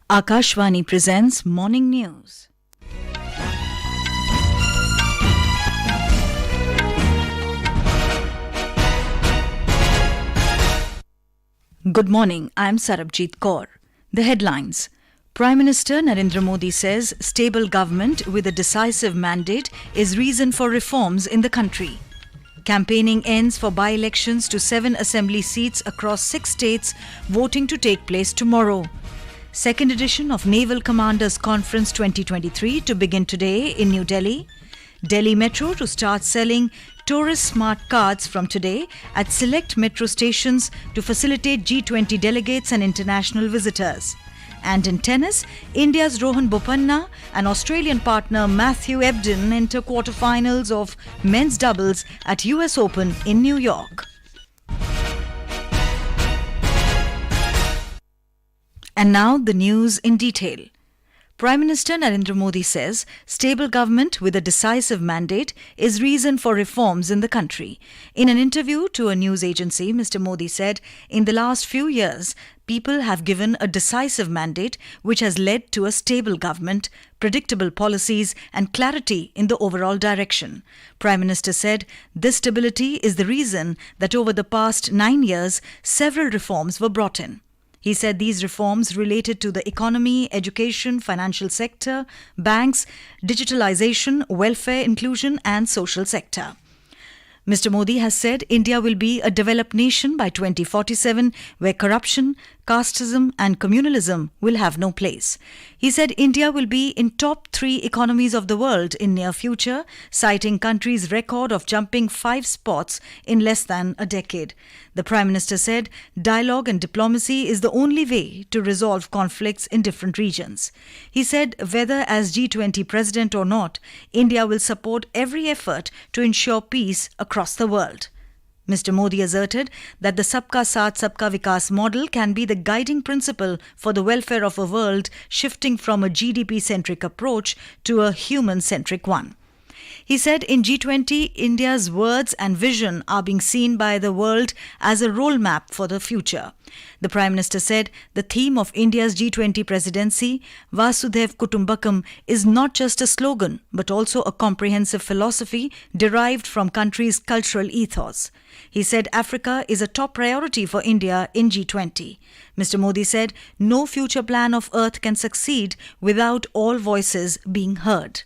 Akashvani presents Morning News. Good morning, I am Sarabjit Kaur. The headlines. Prime Minister Narendra Modi says stable government with a decisive mandate is reason for reforms in the country. Campaigning ends for by-elections to 7 assembly seats across 6 states, voting to take place tomorrow. Second edition of Naval Commanders Conference 2023 to begin today in New Delhi. Delhi Metro to start selling tourist smart cards from today at select metro stations to facilitate G20 delegates and international visitors. And in tennis, India's Rohan Bopanna and Australian partner Matthew Ebden enter quarterfinals of men's doubles at US Open in New York. And now the news in detail. Prime Minister Narendra Modi says stable government with a decisive mandate is reason for reforms in the country. In an interview to a news agency, Mr. Modi said, in the last few years, people have given a decisive mandate which has led to a stable government, predictable policies and clarity in the overall direction. Prime Minister said this stability is the reason that over the past 9 years, several reforms were brought in. He said these reforms related to the economy, education, financial sector, banks, digitalization, welfare inclusion and social sector. Mr. Modi has said India will be a developed nation by 2047 where corruption, casteism and communalism will have no place. He said India will be in top 3 economies of the world in near future, citing country's record of jumping 5 spots in less than a decade. The Prime Minister said dialogue and diplomacy is the only way to resolve conflicts in different regions. He said whether as G20 president or not, India will support every effort to ensure peace across the world. Mr. Modi asserted that the Sabka Saath Sabka Vikas model can be the guiding principle for the welfare of a world shifting from a GDP-centric approach to a human-centric one. He said in G20, India's words and vision are being seen by the world as a role map for the future. The Prime Minister said the theme of India's G20 presidency, Vasudhaiv Kutumbakam, is not just a slogan but also a comprehensive philosophy derived from country's cultural ethos. He said Africa is a top priority for India in G20. Mr. Modi said no future plan of Earth can succeed without all voices being heard.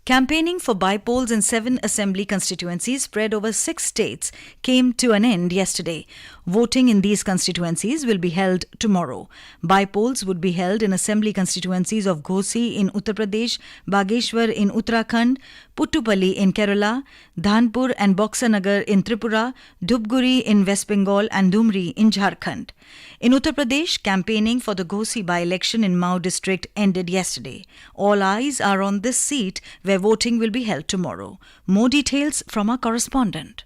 Campaigning for by-polls in 7 assembly constituencies spread over 6 states came to an end yesterday. Voting in these constituencies will be held tomorrow. By-polls would be held in assembly constituencies of Ghosi in Uttar Pradesh, Bageshwar in Uttarakhand, Puttupalli in Kerala, Dhanpur and Boxanagar in Tripura, Dhubguri in West Bengal and Dumri in Jharkhand. In Uttar Pradesh, campaigning for the Ghosi by-election in Mao district ended yesterday. All eyes are on this seat where voting will be held tomorrow. More details from our correspondent.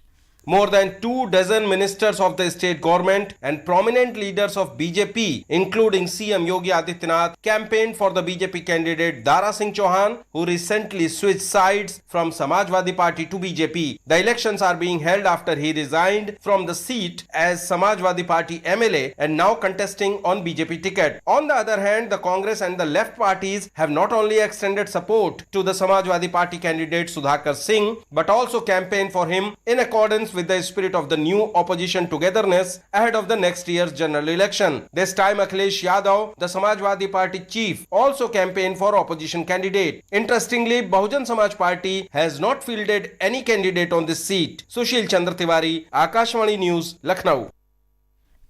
More than 24 ministers of the state government and prominent leaders of BJP, including CM Yogi Adityanath, campaigned for the BJP candidate Dara Singh Chauhan, who recently switched sides from Samajwadi Party to BJP. The elections are being held after he resigned from the seat as Samajwadi Party MLA and now contesting on BJP ticket. On the other hand, the Congress and the left parties have not only extended support to the Samajwadi Party candidate Sudhakar Singh, but also campaigned for him in accordance with the spirit of the new opposition togetherness ahead of the next year's general election. This time Akhilesh Yadav, the Samajwadi Party chief, also campaigned for opposition candidate. Interestingly, Bahujan Samaj Party has not fielded any candidate on this seat. Sushil Chandra Tiwari, Akashvani News, Lucknow.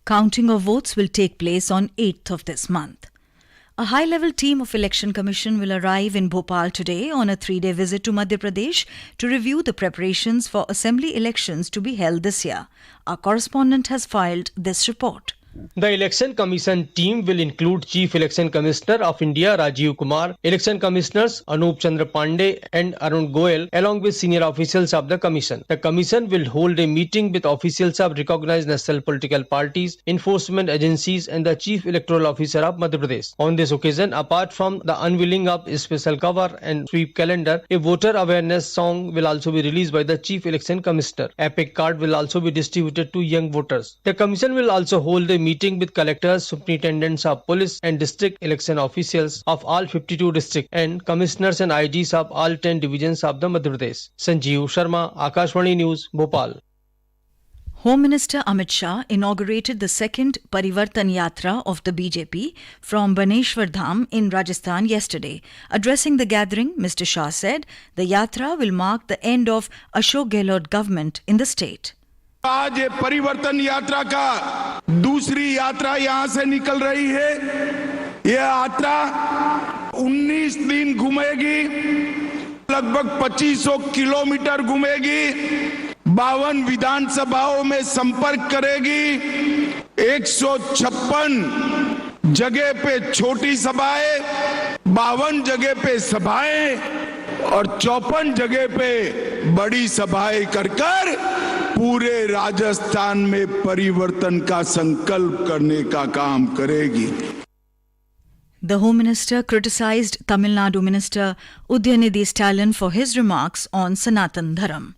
Counting of votes will take place on 8th of this month. A high-level team of Election Commission will arrive in Bhopal today on a 3-day visit to Madhya Pradesh to review the preparations for assembly elections to be held this year. Our correspondent has filed this report. The Election Commission team will include Chief Election Commissioner of India Rajiv Kumar, Election Commissioners Anup Chandra Pandey and Arun Goel, along with senior officials of the Commission. The Commission will hold a meeting with officials of recognized national political parties, enforcement agencies and the Chief Electoral Officer of Madhya Pradesh. On this occasion, apart from the unveiling of a special cover and sweep calendar, a voter awareness song will also be released by the Chief Election Commissioner. Epic card will also be distributed to young voters. The Commission will also hold a meeting with collectors, superintendents of police and district election officials of all 52 districts and commissioners and IGs of all 10 divisions of the Madhya Pradesh. Sanjeev Sharma, Akashvani News, Bhopal. Home Minister Amit Shah inaugurated the second Parivartan Yatra of the BJP from Baneshwar Dham in Rajasthan yesterday. Addressing the gathering, Mr. Shah said the yatra will mark the end of Ashok Gehlot government in the state. आज ये परिवर्तन यात्रा का दूसरी यात्रा यहाँ से निकल रही है। ये यात्रा 19 दिन घूमेगी, लगभग 2500 किलोमीटर घूमेगी, 52 विधानसभाओं में संपर्क करेगी, 156 जगह पे छोटी सभाएं, 52 जगह पे सभाएं और 54 जगह पे बड़ी सभाएं कर पूरे राजस्थान में परिवर्तन का संकल्प करने का काम करेगी। The Home Minister criticized Tamil Nadu Minister Udayanidhi Stalin for his remarks on Sanatan Dharam.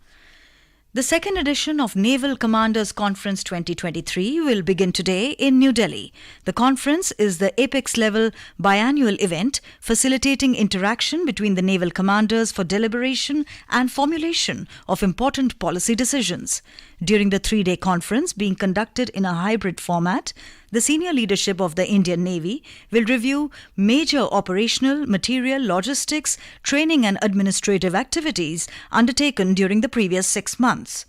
The second edition of Naval Commanders Conference 2023 will begin today in New Delhi. The conference is the apex-level biannual event facilitating interaction between the naval commanders for deliberation and formulation of important policy decisions. During the three-day conference being conducted in a hybrid format, the senior leadership of the Indian Navy will review major operational, material, logistics, training and administrative activities undertaken during the previous 6 months.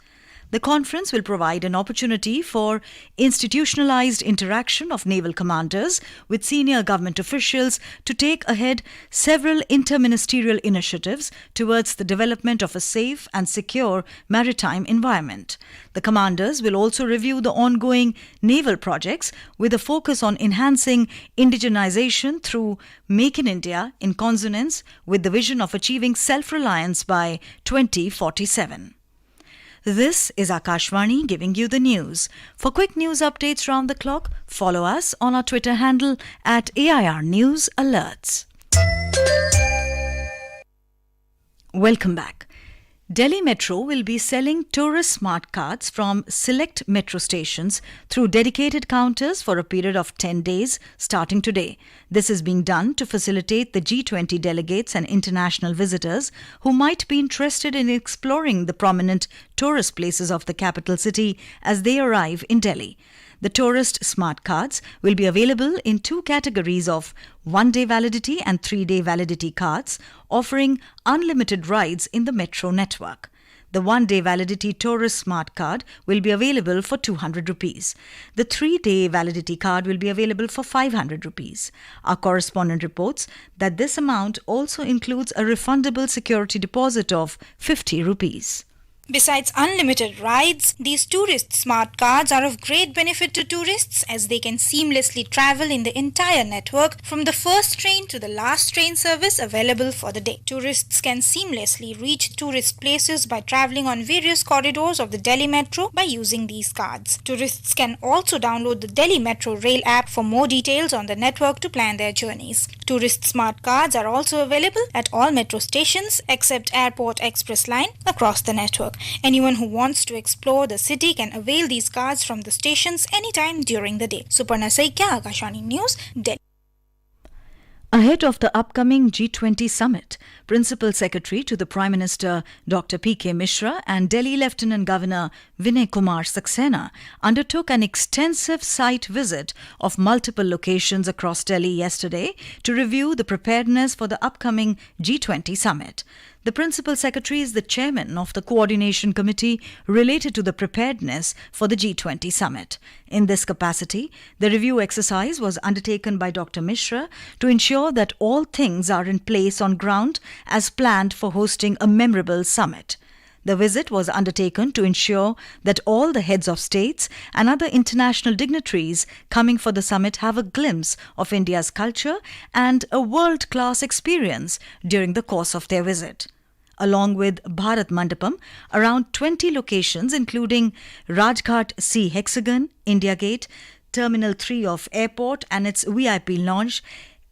The conference will provide an opportunity for institutionalized interaction of naval commanders with senior government officials to take ahead several interministerial initiatives towards the development of a safe and secure maritime environment. The commanders will also review the ongoing naval projects with a focus on enhancing indigenization through Make in India in consonance with the vision of achieving self-reliance by 2047. This is Akashvani giving you the news. For quick news updates round the clock, follow us on our Twitter handle at AIR News Alerts. Welcome back. Delhi Metro will be selling tourist smart cards from select metro stations through dedicated counters for a period of 10 days starting today. This is being done to facilitate the G20 delegates and international visitors who might be interested in exploring the prominent tourist places of the capital city as they arrive in Delhi. The tourist smart cards will be available in two categories of 1-day validity and 3-day validity cards, offering unlimited rides in the metro network. The 1-day validity tourist smart card will be available for 200 rupees. The 3-day validity card will be available for 500 rupees. Our correspondent reports that this amount also includes a refundable security deposit of 50 rupees. Besides unlimited rides, these tourist smart cards are of great benefit to tourists as they can seamlessly travel in the entire network from the first train to the last train service available for the day. Tourists can seamlessly reach tourist places by traveling on various corridors of the Delhi Metro by using these cards. Tourists can also download the Delhi Metro Rail app for more details on the network to plan their journeys. Tourist smart cards are also available at all metro stations except Airport Express Line across the network. Anyone who wants to explore the city can avail these cards from the stations anytime during the day. Suparna Saikya, Akashvani News, Delhi. Ahead of the upcoming G20 summit, Principal Secretary to the Prime Minister Dr. P.K. Mishra and Delhi Lieutenant Governor Vinay Kumar Saxena undertook an extensive site visit of multiple locations across Delhi yesterday to review the preparedness for the upcoming G20 summit. The Principal Secretary is the chairman of the coordination committee related to the preparedness for the G20 summit. In this capacity, the review exercise was undertaken by Dr. Mishra to ensure that all things are in place on ground as planned for hosting a memorable summit. The visit was undertaken to ensure that all the heads of states and other international dignitaries coming for the summit have a glimpse of India's culture and a world-class experience during the course of their visit. Along with Bharat Mandapam, around 20 locations including Rajghat Sea Hexagon, India Gate, Terminal 3 of Airport and its VIP lounge,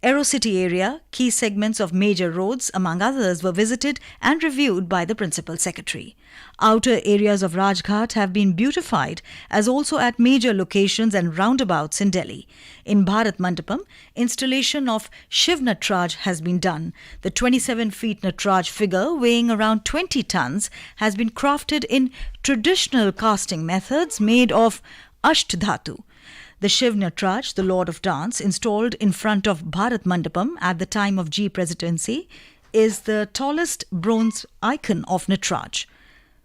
Aerocity area, key segments of major roads, among others, were visited and reviewed by the Principal Secretary. Outer areas of Rajghat have been beautified, as also at major locations and roundabouts in Delhi. In Bharat Mandapam, installation of Shiv Natraj has been done. The 27-feet Natraj figure, weighing around 20 tons, has been crafted in traditional casting methods made of Ashtdhatu. The Shiv Natraj, the Lord of Dance, installed in front of Bharat Mandapam at the time of G Presidency, is the tallest bronze icon of Natraj.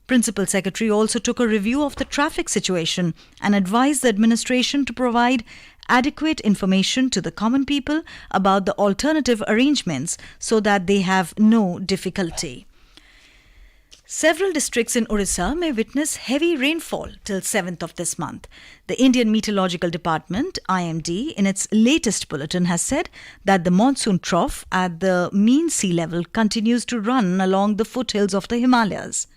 Principal Secretary also took a review of the traffic situation and advised the administration to provide adequate information to the common people about the alternative arrangements so that they have no difficulty. Several districts in Orissa may witness heavy rainfall till 7th of this month. The Indian Meteorological Department, IMD, in its latest bulletin has said that the monsoon trough at the mean sea level continues to run along the foothills of the Himalayas.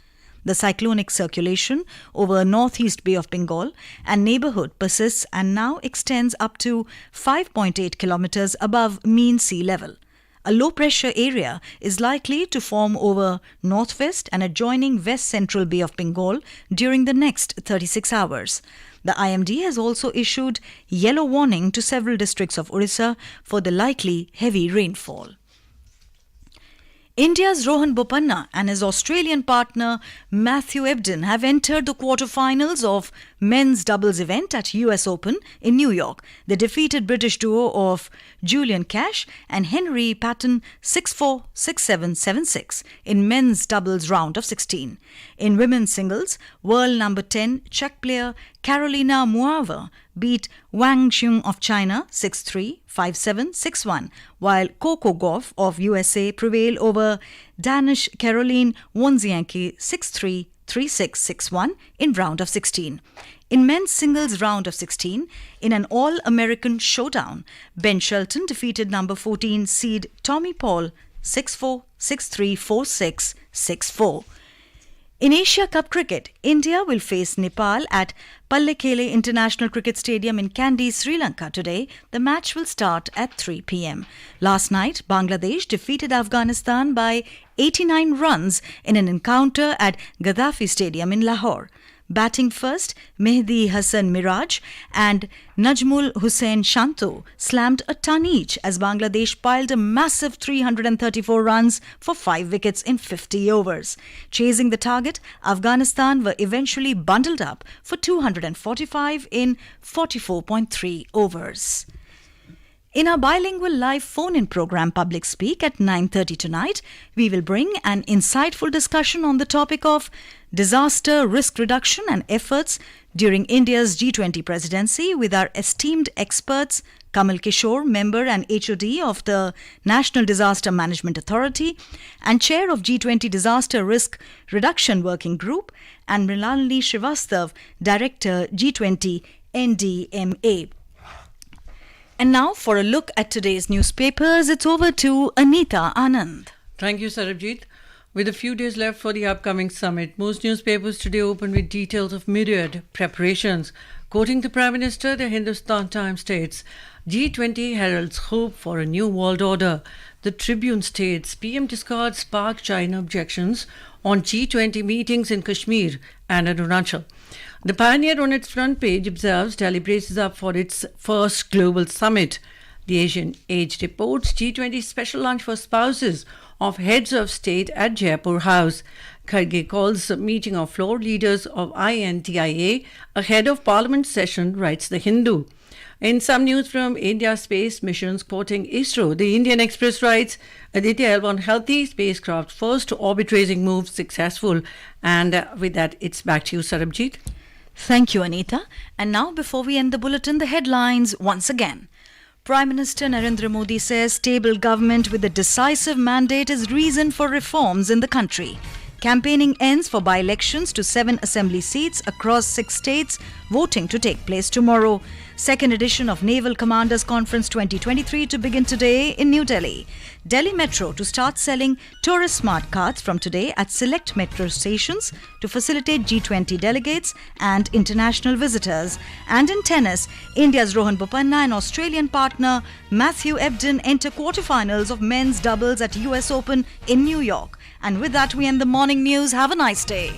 The cyclonic circulation over northeast Bay of Bengal and neighbourhood persists and now extends up to 5.8 kilometres above mean sea level. A low-pressure area is likely to form over northwest and adjoining west-central Bay of Bengal during the next 36 hours. The IMD has also issued yellow warning to several districts of Orissa for the likely heavy rainfall. India's Rohan Bopanna and his Australian partner Matthew Ebden have entered the quarterfinals of men's doubles event at US Open in New York. They defeated British duo of Julian Cash and Henry Patton 6-4, 6-7, 7-6 in men's doubles round of 16. In women's singles, world number 10 Czech player Karolina Muava beat Wang Xiong of China 6-3, 5-7, 6-1, while Coco Gauff of USA prevailed over Danish Caroline Wozniacki 6-3, 3-6, 6-1 in round of 16. In men's singles round of 16, in an all-American showdown, Ben Shelton defeated number 14 seed Tommy Paul 6-4, 6-3, 4-6, 6-4. In Asia Cup cricket, India will face Nepal at Pallekele International Cricket Stadium in Kandy, Sri Lanka today. The match will start at 3 p.m. Last night, Bangladesh defeated Afghanistan by 89 runs in an encounter at Gaddafi Stadium in Lahore. Batting first, Mehdi Hassan Miraj and Najmul Hussain Shanto slammed a ton each as Bangladesh piled a massive 334 runs for 5 wickets in 50 overs. Chasing the target, Afghanistan were eventually bundled up for 245 in 44.3 overs. In our bilingual live phone-in program Public Speak at 9:30 tonight, we will bring an insightful discussion on the topic of disaster risk reduction and efforts during India's G20 presidency with our esteemed experts Kamal Kishore, member and HOD of the National Disaster Management Authority and chair of G20 Disaster Risk Reduction Working Group, and Mrinalini Srivastav, director G20 NDMA. And now for a look at today's newspapers, it's over to Anita Anand. Thank you, Sarabjit. With a few days left for the upcoming summit, most newspapers today open with details of myriad preparations. Quoting the Prime Minister, the Hindustan Times states, G20 heralds hope for a new world order. The Tribune states, PM discards Pak China objections on G20 meetings in Kashmir and Arunachal. The Pioneer on its front page observes Delhi braces up for its first global summit. The Asian Age reports G20 special lunch for spouses of heads of state at Jaipur House. Kharge calls a meeting of floor leaders of INTIA ahead of Parliament session, writes The Hindu. In some news from India Space Missions, quoting ISRO, the Indian Express writes, Aditya L1 healthy spacecraft first orbit raising move successful. And with that, it's back to you, Sarabjit. Thank you, Anita. And now, before we end the bulletin, the headlines once again. Prime Minister Narendra Modi says stable government with a decisive mandate is reason for reforms in the country. Campaigning ends for by-elections to 7 assembly seats across 6 states, voting to take place tomorrow. Second edition of Naval Commanders Conference 2023 to begin today in New Delhi. Delhi Metro to start selling tourist smart cards from today at select metro stations to facilitate G20 delegates and international visitors. And in tennis, India's Rohan Bopanna and Australian partner Matthew Ebden enter quarterfinals of men's doubles at US Open in New York. And with that, we end the morning news. Have a nice day.